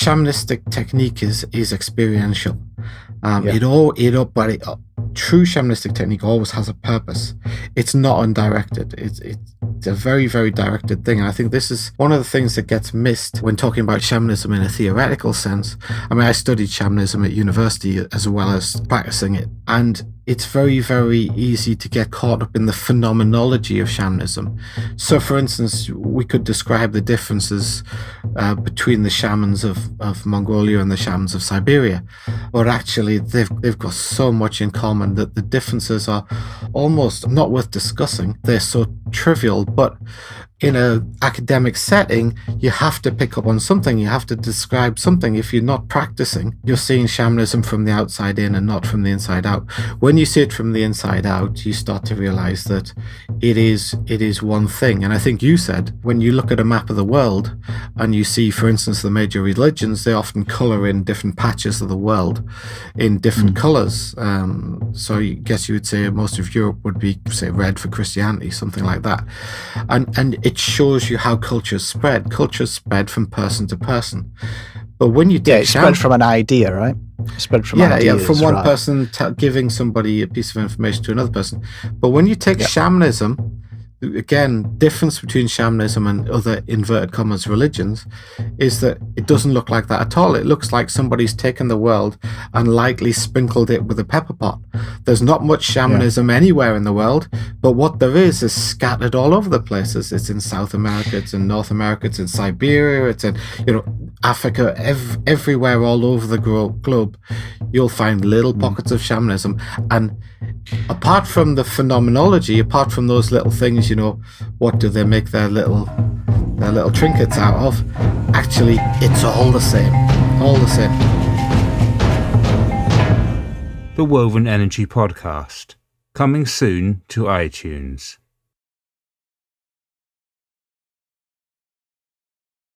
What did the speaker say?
shamanistic technique is experiential. Yeah. True shamanistic technique always has a purpose. It's not undirected. It's a very, very directed thing. And I think this is one of the things that gets missed when talking about shamanism in a theoretical sense. I mean, I studied shamanism at university as well as practicing it. And it's very, very easy to get caught up in the phenomenology of shamanism. So, for instance, we could describe the differences between the shamans of Mongolia and the shamans of Siberia. But actually, they've got so much in common that the differences are almost not worth discussing. They're so trivial, but in an academic setting, you have to pick up on something. You have to describe something. If you're not practicing, you're seeing shamanism from the outside in and not from the inside out. When you see it from the inside out, you start to realize that it is one thing. And I think you said, when you look at a map of the world and you see, for instance, the major religions, they often color in different patches of the world in different colors. So I guess you would say most of Europe would be, say, red for Christianity, something like that. And it shows you how cultures spread. Cultures spread from person to person. But when you take spread from an idea, right? Spread from ideas, from one person giving somebody a piece of information to another person. But when you take shamanism, again, difference between shamanism and other inverted commas religions is that it doesn't look like that at all. It looks like somebody's taken the world and lightly sprinkled it with a pepper pot. There's not much shamanism anywhere in the world, but what there is scattered all over the places. It's in South America, it's in North America, it's in Siberia, it's in Africa, everywhere all over the globe. You'll find little pockets of shamanism. And apart from the phenomenology, apart from those little things, what do they make their little trinkets out of? Actually, it's all the same. All the same. The Woven Energy Podcast, coming soon to iTunes.